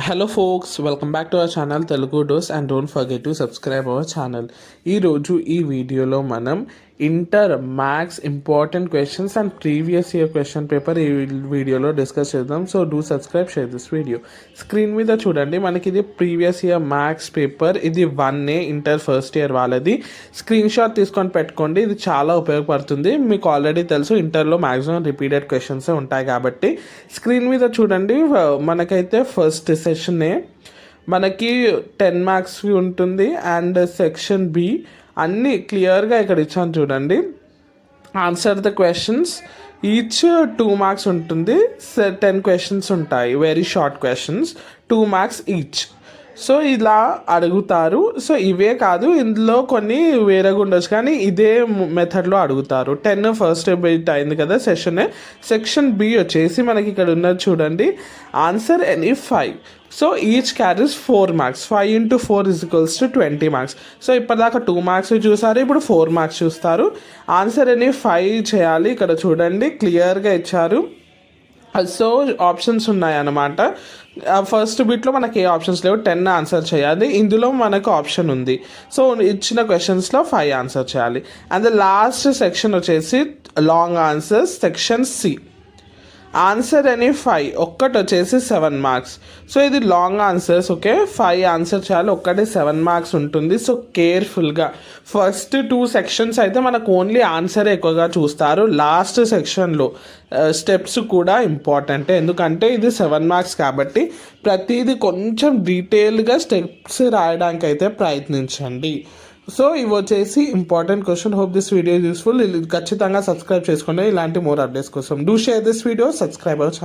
Hello folks, welcome back to our channel Telugu dose and don't forget to subscribe our channel. ఈరోజు ఈ వీడియోలో మనం inter maths important questions and previous year question paper ఈ వీడియోలో discuss చేద్దాం. So do subscribe, share this video. Screen మీద చూడండి, మనకి ఇది ప్రీవియస్ ఇయర్ మ్యాథ్స్ పేపర్. ఇది 1A ఇంటర్ ఫస్ట్ ఇయర్ వాళ్ళది. స్క్రీన్ షాట్ తీసుకొని పెట్టుకోండి, ఇది చాలా ఉపయోగపడుతుంది. మీకు ఆల్రెడీ తెలుసు ఇంటర్లో మ్యాక్సిమం రిపీటెడ్ క్వశ్చన్స్ ఉంటాయి కాబట్టి. స్క్రీన్ మీద చూడండి, మనకైతే ఫస్ట్ సెషనే మనకి 10 మార్క్స్ ఉంటుంది అండ్ సెక్షన్ బి అన్నీ క్లియర్గా ఇక్కడ ఇచ్చాను చూడండి. Answer the questions, each 2 marks ఉంటుంది. 10 క్వశ్చన్స్ ఉంటాయి, very short questions, 2 marks each. So ఇలా అడుగుతారు. సో ఇవే కాదు, ఇందులో కొన్ని వేరేగా ఉండొచ్చు కానీ ఇదే మెథడ్లో అడుగుతారు. 10 ఫస్ట్ బిట్ అయింది కదా సెక్షన్ బి వచ్చేసి మనకి ఇక్కడ ఉన్నది చూడండి. Answer any 5. So each carries 4 marks. 5 into 4 = 20 marks. So ఇప్పటిదాకా 2 మార్క్స్ చూసారు, ఇప్పుడు 4 మార్క్స్ చూస్తారు. ఆన్సర్ ఎనీ 5 చేయాలి. ఇక్కడ చూడండి క్లియర్గా ఇచ్చారు. సో ఆప్షన్స్ ఉన్నాయన్నమాట. ఫస్ట్ బిట్లో మనకి ఏ ఆప్షన్స్ లేవు, 10 ఆన్సర్ చేయాలి. ఇందులో మనకు ఆప్షన్ ఉంది. సో ఇచ్చిన క్వశ్చన్స్లో 5 ఆన్సర్ చేయాలి. అండ్ ద లాస్ట్ సెక్షన్ వచ్చేసి long answers, section C. Answer అని 5, ఒక్కటి వచ్చేసి 7 మార్క్స్. సో ఇది లాంగ్ ఆన్సర్స్. ఓకే, 5 ఆన్సర్ చేయాలి, ఒక్కటి 7 మార్క్స్ ఉంటుంది. సో కేర్ఫుల్గా ఫస్ట్ 2 సెక్షన్స్ అయితే మనకు ఓన్లీ ఆన్సరే ఎక్కువగా చూస్తారు. లాస్ట్ సెక్షన్లో స్టెప్స్ కూడా ఇంపార్టెంటే, ఎందుకంటే ఇది 7 మార్క్స్ కాబట్టి ప్రతిదీ కొంచెం డీటెయిల్గా స్టెప్స్ రాయడానికి అయితే ప్రయత్నించండి. సో ఇవి వచ్చేసి important question. Hope this video useful. ఖచ్చితంగా సబ్స్క్రైబ్ చేసుకోండి ఇలాంటి మోర్ అప్డేట్స్ కోసం. Do share this video, subscribe our channel.